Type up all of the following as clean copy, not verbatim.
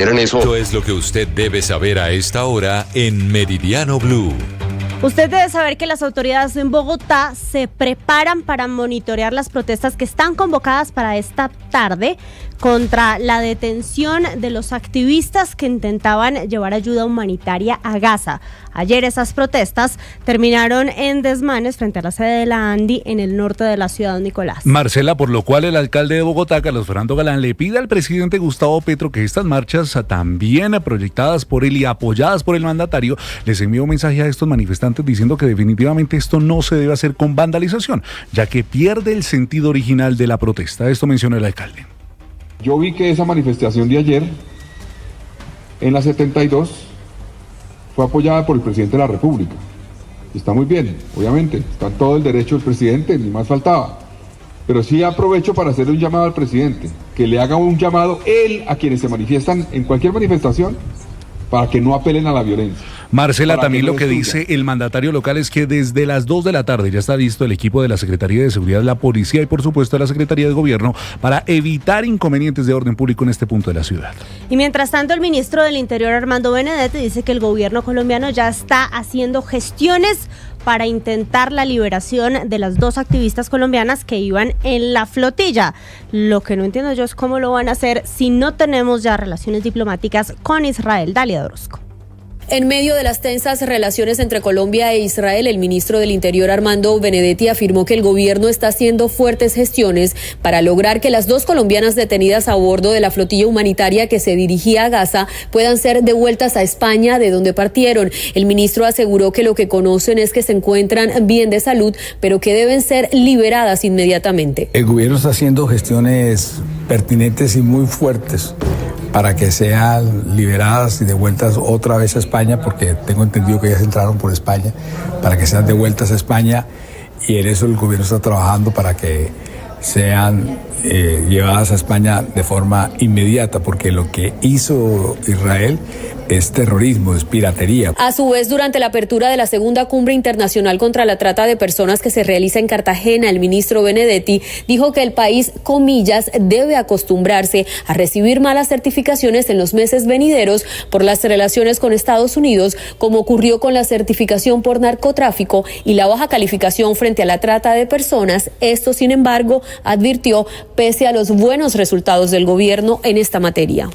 Esto es lo que usted debe saber a esta hora en Meridiano Blue. Usted debe saber que las autoridades en Bogotá se preparan para monitorear las protestas que están convocadas para esta tarde contra la detención de los activistas que intentaban llevar ayuda humanitaria a Gaza. Ayer esas protestas terminaron en desmanes frente a la sede de la ANDI en el norte de la ciudad, Nicolás. Marcela, por lo cual el alcalde de Bogotá, Carlos Fernando Galán, le pide al presidente Gustavo Petro que estas marchas, también proyectadas por él y apoyadas por el mandatario, les envíe un mensaje a estos manifestantes diciendo que definitivamente esto no se debe hacer con vandalización, ya que pierde el sentido original de la protesta. Esto mencionó el alcalde. Yo vi que esa manifestación de ayer, en la 72, fue apoyada por el presidente de la República. Está muy bien, obviamente, está en todo el derecho del presidente, ni más faltaba. Pero sí aprovecho para hacerle un llamado al presidente, que le haga un llamado él a quienes se manifiestan en cualquier manifestación, para que no apelen a la violencia. Marcela, también lo que dice el mandatario local es que desde las 2 de la tarde ya está listo el equipo de la Secretaría de Seguridad, la Policía y por supuesto la Secretaría de Gobierno para evitar inconvenientes de orden público en este punto de la ciudad. Y mientras tanto, el ministro del Interior, Armando Benedetti, dice que el gobierno colombiano ya está haciendo gestiones para intentar la liberación de las 2 activistas colombianas que iban en la flotilla. Lo que no entiendo yo es cómo lo van a hacer si no tenemos ya relaciones diplomáticas con Israel. Dalia Orozco. En medio de las tensas relaciones entre Colombia e Israel, el ministro del Interior, Armando Benedetti, afirmó que el gobierno está haciendo fuertes gestiones para lograr que las 2 colombianas detenidas a bordo de la flotilla humanitaria que se dirigía a Gaza puedan ser devueltas a España, de donde partieron. El ministro aseguró que lo que conocen es que se encuentran bien de salud, pero que deben ser liberadas inmediatamente. El gobierno está haciendo gestiones pertinentes y muy fuertes para que sean liberadas y devueltas otra vez a España, porque tengo entendido que ellas entraron por España, para que sean devueltas a España, y en eso el gobierno está trabajando para que sean llevadas a España de forma inmediata, porque lo que hizo Israel es terrorismo, es piratería. A su vez, durante la apertura de la segunda cumbre internacional contra la trata de personas que se realiza en Cartagena, el ministro Benedetti dijo que el país, comillas, debe acostumbrarse a recibir malas certificaciones en los meses venideros por las relaciones con Estados Unidos, como ocurrió con la certificación por narcotráfico y la baja calificación frente a la trata de personas. Esto, sin embargo, advirtió, pese a los buenos resultados del gobierno en esta materia.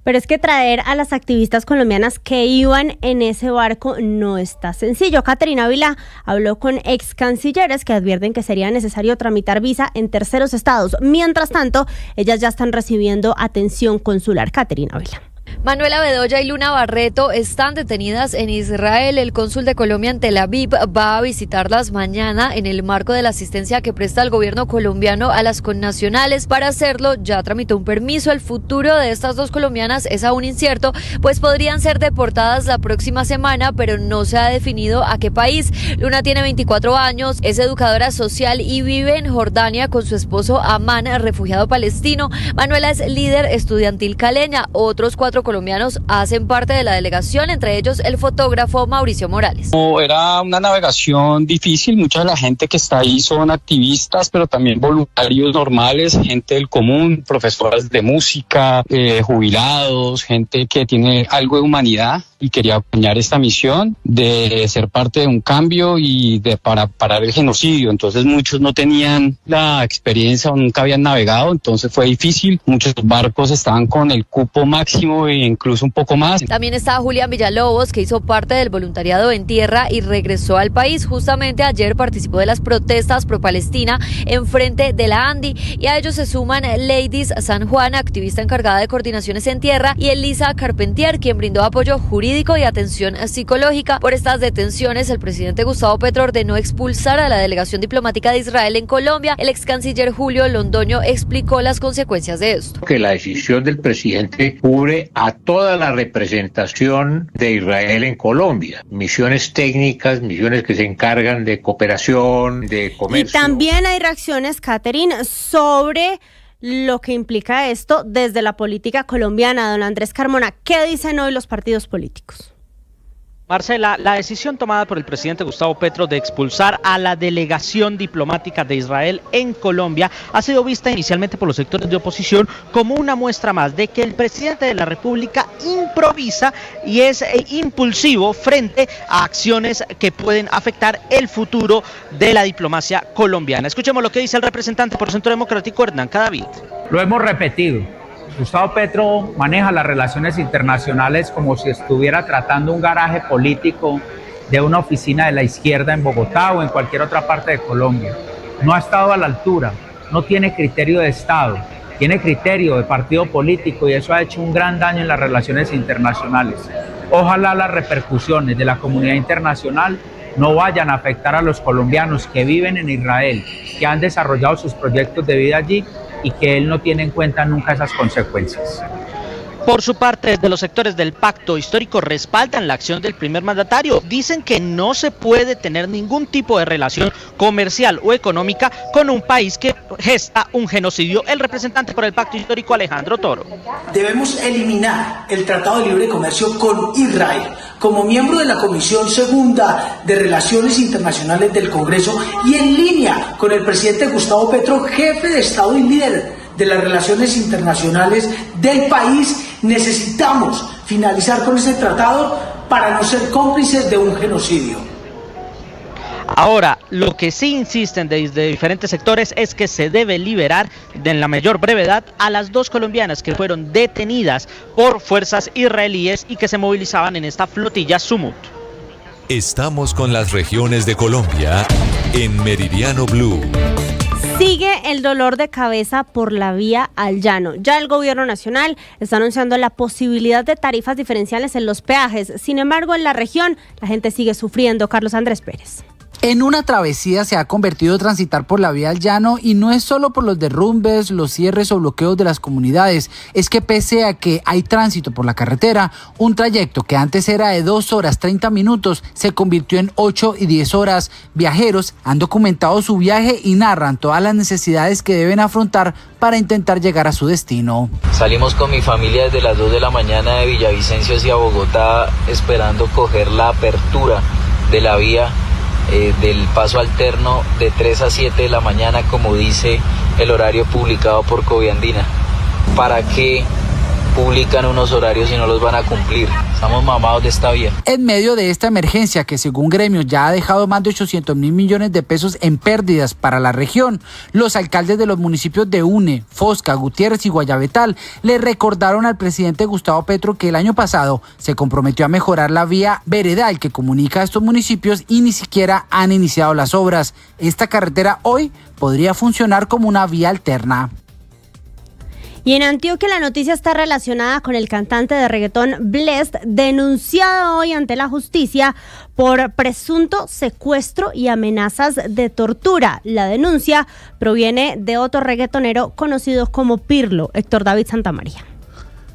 Pero es que traer a las activistas colombianas que iban en ese barco no está sencillo. Caterina Ávila habló con ex cancilleres que advierten que sería necesario tramitar visa en terceros estados. Mientras tanto, ellas ya están recibiendo atención consular. Caterina Ávila. Manuela Bedoya y Luna Barreto están detenidas en Israel. El cónsul de Colombia en Tel Aviv va a visitarlas mañana en el marco de la asistencia que presta el gobierno colombiano a las connacionales. Para hacerlo, ya tramitó un permiso. El futuro de estas 2 colombianas es aún incierto, pues podrían ser deportadas la próxima semana, pero no se ha definido a qué país. Luna tiene 24 años, es educadora social y vive en Jordania con su esposo Amán, refugiado palestino. Manuela es líder estudiantil caleña. Otros 4 colombianos hacen parte de la delegación, entre ellos el fotógrafo Mauricio Morales. Era una navegación difícil, mucha de la gente que está ahí son activistas, pero también voluntarios normales, gente del común, profesores de música, jubilados, gente que tiene algo de humanidad y quería acompañar esta misión de ser parte de un cambio y para parar el genocidio. Entonces muchos no tenían la experiencia o nunca habían navegado, entonces fue difícil. Muchos barcos estaban con el cupo máximo e incluso un poco más. También está Julián Villalobos, que hizo parte del voluntariado en tierra y regresó al país. Justamente ayer participó de las protestas pro Palestina en frente de la ANDI, y a ellos se suman Ladies San Juan, activista encargada de coordinaciones en tierra, y Elisa Carpentier, quien brindó apoyo jurídico y atención psicológica. Por estas detenciones, el presidente Gustavo Petro ordenó expulsar a la delegación diplomática de Israel en Colombia. El ex canciller Julio Londoño explicó las consecuencias de esto. Que la decisión del presidente cubre a toda la representación de Israel en Colombia, misiones técnicas, misiones que se encargan de cooperación, de comercio. Y también hay reacciones, Catherine, sobre lo que implica esto desde la política colombiana. Don Andrés Carmona, ¿qué dicen hoy los partidos políticos? Marcela, la decisión tomada por el presidente Gustavo Petro de expulsar a la delegación diplomática de Israel en Colombia ha sido vista inicialmente por los sectores de oposición como una muestra más de que el presidente de la República improvisa y es impulsivo frente a acciones que pueden afectar el futuro de la diplomacia colombiana. Escuchemos lo que dice el representante por Centro Democrático, Hernán Cadavid. Lo hemos repetido. Gustavo Petro maneja las relaciones internacionales como si estuviera tratando un garaje político de una oficina de la izquierda en Bogotá o en cualquier otra parte de Colombia. No ha estado a la altura, no tiene criterio de Estado, tiene criterio de partido político y eso ha hecho un gran daño en las relaciones internacionales. Ojalá las repercusiones de la comunidad internacional no vayan a afectar a los colombianos que viven en Israel, que han desarrollado sus proyectos de vida allí y que él no tiene en cuenta nunca esas consecuencias. Por su parte, desde los sectores del pacto histórico respaldan la acción del primer mandatario. Dicen que no se puede tener ningún tipo de relación comercial o económica con un país que gesta un genocidio. El representante por el pacto histórico, Alejandro Toro. Debemos eliminar el Tratado de Libre Comercio con Israel. Como miembro de la Comisión Segunda de Relaciones Internacionales del Congreso y en línea con el presidente Gustavo Petro, jefe de Estado y líder de las relaciones internacionales del país, necesitamos finalizar con ese tratado para no ser cómplices de un genocidio. Ahora, lo que sí insisten desde diferentes sectores es que se debe liberar en la mayor brevedad a las 2 colombianas que fueron detenidas por fuerzas israelíes y que se movilizaban en esta flotilla Sumut. Estamos con las regiones de Colombia en Meridiano Blue. Sigue el dolor de cabeza por la vía al llano. Ya el gobierno nacional está anunciando la posibilidad de tarifas diferenciales en los peajes. Sin embargo, en la región la gente sigue sufriendo. Carlos Andrés Pérez. En una travesía se ha convertido transitar por la vía al llano y no es solo por los derrumbes, los cierres o bloqueos de las comunidades. Es que pese a que hay tránsito por la carretera, un trayecto que antes era de 2 horas 30 minutos se convirtió en 8 y 10 horas. Viajeros han documentado su viaje y narran todas las necesidades que deben afrontar para intentar llegar a su destino. Salimos con mi familia desde las 2 de la mañana de Villavicencio hacia Bogotá esperando coger la apertura de la vía del paso alterno de 3 a 7 de la mañana, como dice el horario publicado por Coviandina. ¿Para qué publican unos horarios y no los van a cumplir? Estamos mamados de esta vía. En medio de esta emergencia que según gremios ya ha dejado más de 800.000 millones de pesos en pérdidas para la región, los alcaldes de los municipios de Une, Fosca, Gutiérrez y Guayabetal le recordaron al presidente Gustavo Petro que el año pasado se comprometió a mejorar la vía veredal que comunica a estos municipios y ni siquiera han iniciado las obras. Esta carretera hoy podría funcionar como una vía alterna. Y en Antioquia la noticia está relacionada con el cantante de reggaetón Blessd, denunciado hoy ante la justicia por presunto secuestro y amenazas de tortura. La denuncia proviene de otro reggaetonero conocido como Pirlo, Héctor David Santamaría.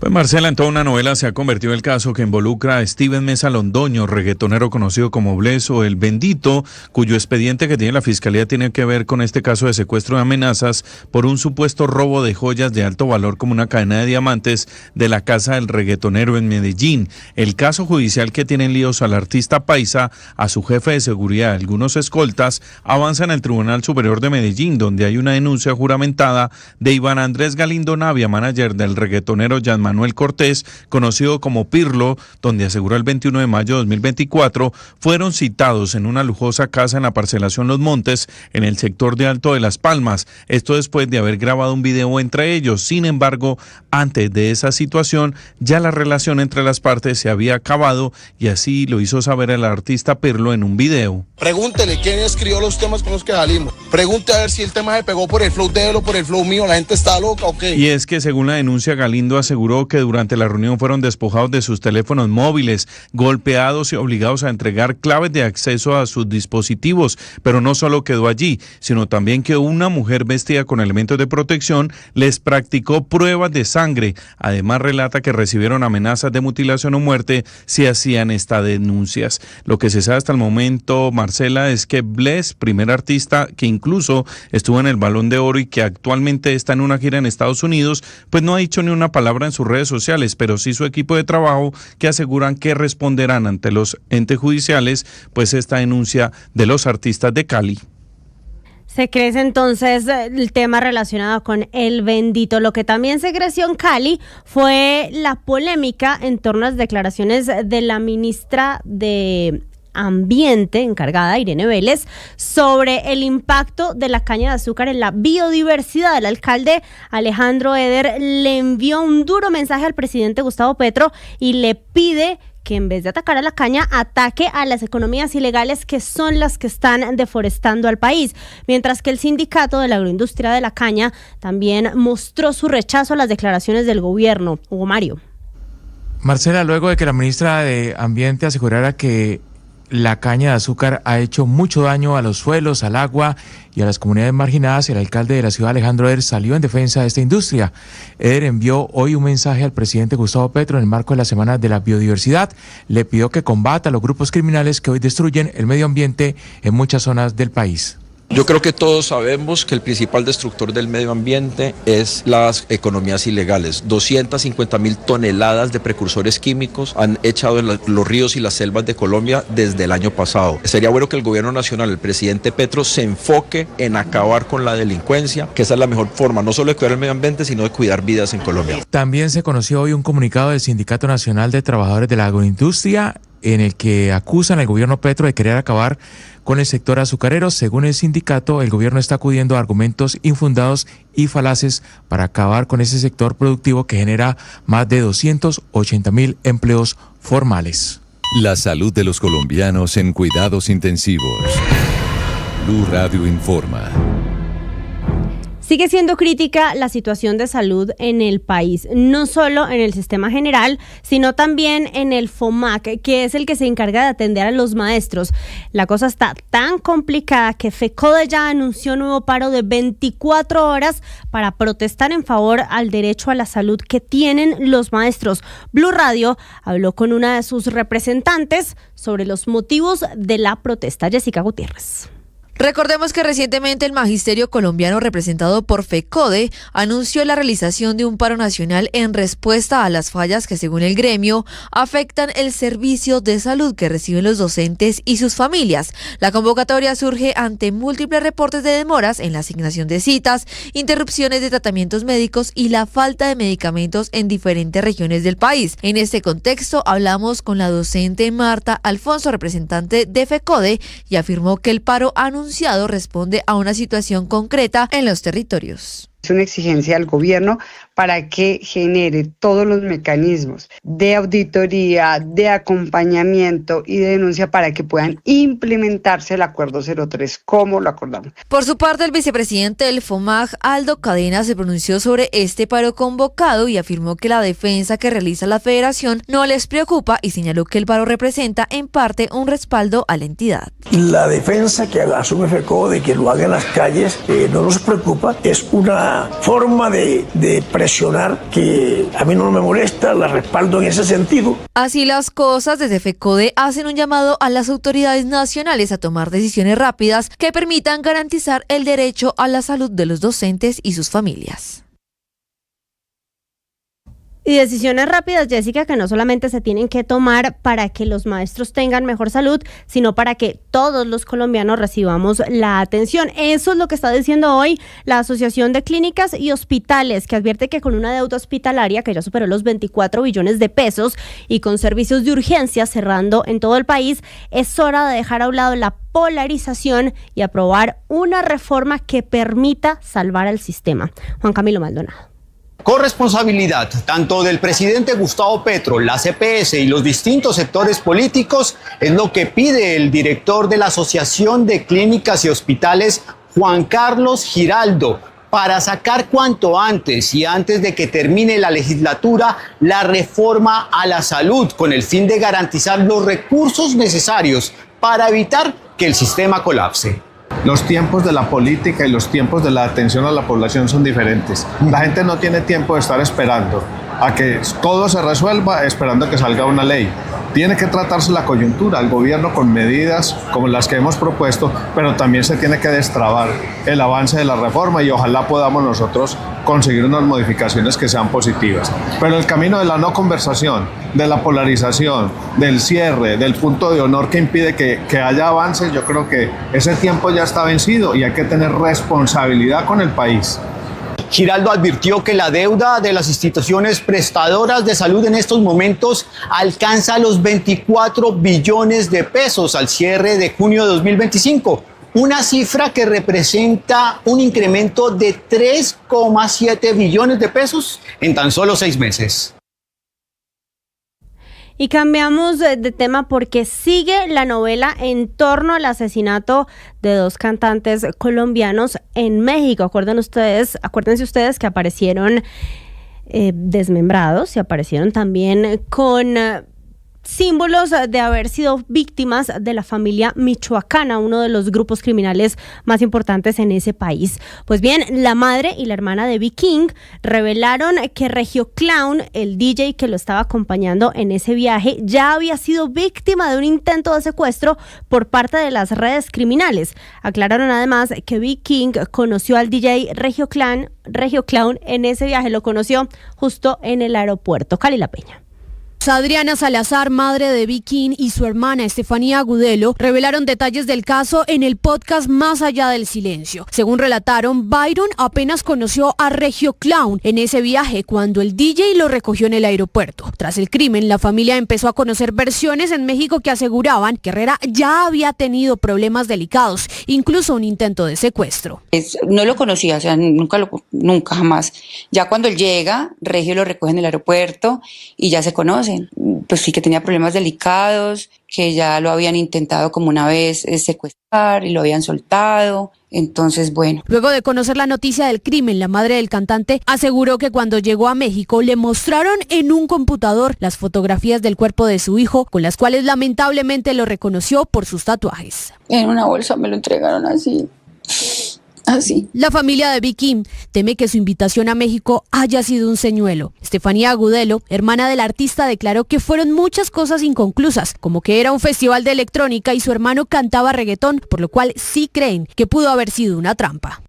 Pues Marcela, en toda una novela se ha convertido el caso que involucra a Steven Mesa Londoño, reggaetonero conocido como Bless o El Bendito, cuyo expediente que tiene la fiscalía tiene que ver con este caso de secuestro y amenazas por un supuesto robo de joyas de alto valor como una cadena de diamantes de la casa del reggaetonero en Medellín. El caso judicial que tiene en líos al artista paisa, a su jefe de seguridad, algunos escoltas, avanza en el Tribunal Superior de Medellín, donde hay una denuncia juramentada de Iván Andrés Galindo Navia, manager del reggaetonero Jan Manuel Cortés, conocido como Pirlo, donde aseguró el 21 de mayo de 2024, fueron citados en una lujosa casa en la parcelación Los Montes, en el sector de Alto de Las Palmas. Esto después de haber grabado un video entre ellos. Sin embargo, antes de esa situación, ya la relación entre las partes se había acabado y así lo hizo saber el artista Pirlo en un video. Pregúntele quién escribió los temas con los que salimos. Pregunte a ver si el tema se pegó por el flow de él o por el flow mío. ¿La gente está loca o qué? Y es que según la denuncia, Galindo aseguró que durante la reunión fueron despojados de sus teléfonos móviles, golpeados y obligados a entregar claves de acceso a sus dispositivos. Pero no solo quedó allí, sino también que una mujer vestida con elementos de protección les practicó pruebas de sangre. Además relata que recibieron amenazas de mutilación o muerte si hacían estas denuncias. Lo que se sabe hasta el momento, Marcela, es que Bless, primer artista que incluso estuvo en el Balón de Oro y que actualmente está en una gira en Estados Unidos, pues no ha dicho ni una palabra en sus redes sociales, pero sí su equipo de trabajo, que aseguran que responderán ante los entes judiciales pues esta denuncia de los artistas de Cali. Se crece entonces el tema relacionado con el bendito. Lo que también se creció en Cali fue la polémica en torno a las declaraciones de la ministra de Ambiente, encargada, Irene Vélez, sobre el impacto de la caña de azúcar en la biodiversidad. El alcalde Alejandro Eder le envió un duro mensaje al presidente Gustavo Petro y le pide que en vez de atacar a la caña, ataque a las economías ilegales que son las que están deforestando al país. Mientras que el sindicato de la agroindustria de la caña también mostró su rechazo a las declaraciones del gobierno. Hugo Mario. Marcela, luego de que la ministra de Ambiente asegurara que la caña de azúcar ha hecho mucho daño a los suelos, al agua y a las comunidades marginadas, el alcalde de la ciudad, Alejandro Eder, salió en defensa de esta industria. Eder envió hoy un mensaje al presidente Gustavo Petro en el marco de la Semana de la Biodiversidad. Le pidió que combata a los grupos criminales que hoy destruyen el medio ambiente en muchas zonas del país. Yo creo que todos sabemos que el principal destructor del medio ambiente es las economías ilegales. 250.000 toneladas de precursores químicos han echado en los ríos y las selvas de Colombia desde el año pasado. Sería bueno que el gobierno nacional, el presidente Petro, se enfoque en acabar con la delincuencia, que esa es la mejor forma, no solo de cuidar el medio ambiente, sino de cuidar vidas en Colombia. También se conoció hoy un comunicado del Sindicato Nacional de Trabajadores de la Agroindustria, en el que acusan al gobierno Petro de querer acabar con el sector azucarero. Según el sindicato, el gobierno está acudiendo a argumentos infundados y falaces para acabar con ese sector productivo que genera más de 280.000 empleos formales. La salud de los colombianos en cuidados intensivos. Blue Radio informa. Sigue siendo crítica la situación de salud en el país, no solo en el sistema general, sino también en el FOMAC, que es el que se encarga de atender a los maestros. La cosa está tan complicada que FECODE ya anunció un nuevo paro de 24 horas para protestar en favor al derecho a la salud que tienen los maestros. Blue Radio habló con una de sus representantes sobre los motivos de la protesta. Jessica Gutiérrez. Recordemos que recientemente el magisterio colombiano representado por FECODE anunció la realización de un paro nacional en respuesta a las fallas que, según el gremio, afectan el servicio de salud que reciben los docentes y sus familias. La convocatoria surge ante múltiples reportes de demoras en la asignación de citas, interrupciones de tratamientos médicos y la falta de medicamentos en diferentes regiones del país. En este contexto, hablamos con la docente Marta Alfonso, representante de FECODE, y afirmó que el paro anunciado responde a una situación concreta en los territorios. Es una exigencia al gobierno para que genere todos los mecanismos de auditoría, de acompañamiento y de denuncia para que puedan implementarse el Acuerdo 03 como lo acordamos. Por su parte, el vicepresidente del FOMAC, Aldo Cadena, se pronunció sobre este paro convocado y afirmó que la defensa que realiza la federación no les preocupa y señaló que el paro representa en parte un respaldo a la entidad. La defensa que asume FECODE, que lo haga en las calles, no nos preocupa, es una forma de presionar que a mí no me molesta, la respaldo en ese sentido. Así las cosas, desde FECODE hacen un llamado a las autoridades nacionales a tomar decisiones rápidas que permitan garantizar el derecho a la salud de los docentes y sus familias. Y decisiones rápidas, Jessica, que no solamente se tienen que tomar para que los maestros tengan mejor salud, sino para que todos los colombianos recibamos la atención. Eso es lo que está diciendo hoy la Asociación de Clínicas y Hospitales, que advierte que con una deuda hospitalaria que ya superó los 24 billones de pesos y con servicios de urgencia cerrando en todo el país, es hora de dejar a un lado la polarización y aprobar una reforma que permita salvar al sistema. Juan Camilo Maldonado. Corresponsabilidad tanto del presidente Gustavo Petro, la CPS y los distintos sectores políticos es lo que pide el director de la Asociación de Clínicas y Hospitales, Juan Carlos Giraldo, para sacar cuanto antes y antes de que termine la legislatura la reforma a la salud con el fin de garantizar los recursos necesarios para evitar que el sistema colapse. Los tiempos de la política y los tiempos de la atención a la población son diferentes. La gente no tiene tiempo de estar esperando. a que todo se resuelva esperando que salga una ley. Tiene que tratarse la coyuntura, el gobierno con medidas como las que hemos propuesto, pero también se tiene que destrabar el avance de la reforma y ojalá podamos nosotros conseguir unas modificaciones que sean positivas. Pero el camino de la no conversación, de la polarización, del cierre, del punto de honor que impide que haya avances, yo creo que ese tiempo ya está vencido y hay que tener responsabilidad con el país. Giraldo advirtió que la deuda de las instituciones prestadoras de salud en estos momentos alcanza los 24 billones de pesos al cierre de junio de 2025, una cifra que representa un incremento de 3,7 billones de pesos en tan solo 6 meses. Y cambiamos de tema porque sigue la novela en torno al asesinato de 2 cantantes colombianos en México. Acuérdense ustedes que aparecieron desmembrados y aparecieron también con símbolos de haber sido víctimas de la familia michoacana, uno de los grupos criminales más importantes en ese país. Pues bien, la madre y la hermana de B.King revelaron que Regio Clown, el DJ que lo estaba acompañando en ese viaje, ya había sido víctima de un intento de secuestro por parte de las redes criminales. Aclararon además que B.King conoció al DJ Regio Clown en ese viaje, lo conoció justo en el aeropuerto. Cali La Peña. Adriana Salazar, madre de B.King, y su hermana Estefanía Agudelo revelaron detalles del caso en el podcast Más Allá del Silencio. Según relataron, Byron apenas conoció a Regio Clown en ese viaje cuando el DJ lo recogió en el aeropuerto. Tras el crimen, la familia empezó a conocer versiones en México que aseguraban que Herrera ya había tenido problemas delicados, incluso un intento de secuestro. No lo conocía, o sea, nunca jamás. Ya cuando él llega, Regio lo recoge en el aeropuerto y ya se conocen. Pues sí, que tenía problemas delicados, que ya lo habían intentado como una vez secuestrar y lo habían soltado. Entonces, bueno. Luego de conocer la noticia del crimen, la madre del cantante aseguró que cuando llegó a México le mostraron en un computador las fotografías del cuerpo de su hijo, con las cuales lamentablemente lo reconoció por sus tatuajes. En una bolsa me lo entregaron así. Así. La familia de B.King teme que su invitación a México haya sido un señuelo. Estefanía Agudelo, hermana del artista, declaró que fueron muchas cosas inconclusas, como que era un festival de electrónica y su hermano cantaba reggaetón, por lo cual sí creen que pudo haber sido una trampa.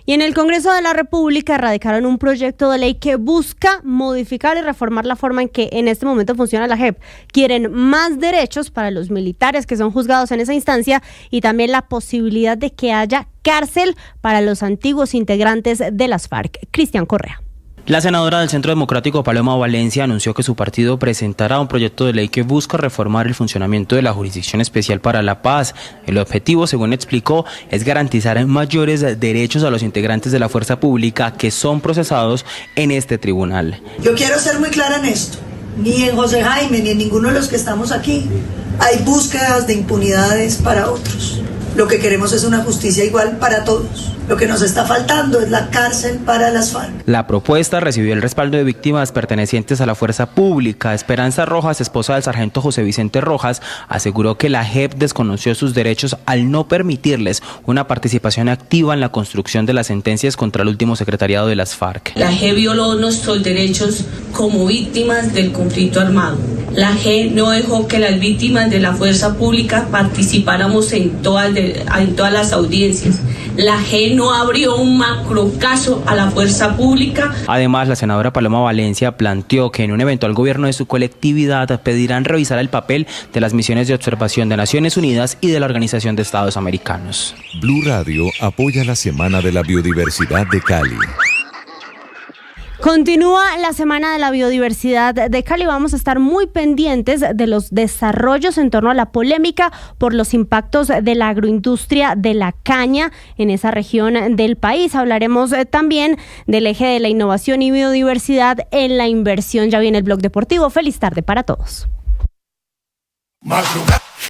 Y en el Congreso de la República radicaron un proyecto de ley que busca modificar y reformar la forma en que en este momento funciona la JEP. Quieren más derechos para los militares que son juzgados en esa instancia y también la posibilidad de que haya cárcel para los antiguos integrantes de las FARC. Cristian Correa. La senadora del Centro Democrático Paloma Valencia anunció que su partido presentará un proyecto de ley que busca reformar el funcionamiento de la Jurisdicción Especial para la Paz. El objetivo, según explicó, es garantizar mayores derechos a los integrantes de la fuerza pública que son procesados en este tribunal. Yo quiero ser muy clara en esto. Ni en José Jaime ni en ninguno de los que estamos aquí hay búsquedas de impunidades para otros. Lo que queremos es una justicia igual para todos. Lo que nos está faltando es la cárcel para las FARC. La propuesta recibió el respaldo de víctimas pertenecientes a la fuerza pública. Esperanza Rojas, esposa del sargento José Vicente Rojas, aseguró que la JEP desconoció sus derechos al no permitirles una participación activa en la construcción de las sentencias contra el último secretariado de las FARC. La JEP violó nuestros derechos como víctimas del conflicto armado. La JEP no dejó que las víctimas de la fuerza pública participáramos en todas las audiencias. La JEP no abrió un macrocaso a la fuerza pública. Además, la senadora Paloma Valencia planteó que en un eventual gobierno de su colectividad pedirán revisar el papel de las misiones de observación de Naciones Unidas y de la Organización de Estados Americanos. Blue Radio apoya la Semana de la Biodiversidad de Cali. Continúa la Semana de la Biodiversidad de Cali. Vamos a estar muy pendientes de los desarrollos en torno a la polémica por los impactos de la agroindustria de la caña en esa región del país. Hablaremos también del eje de la innovación y biodiversidad en la inversión. Ya viene el Blog Deportivo. Feliz tarde para todos. Madrugada.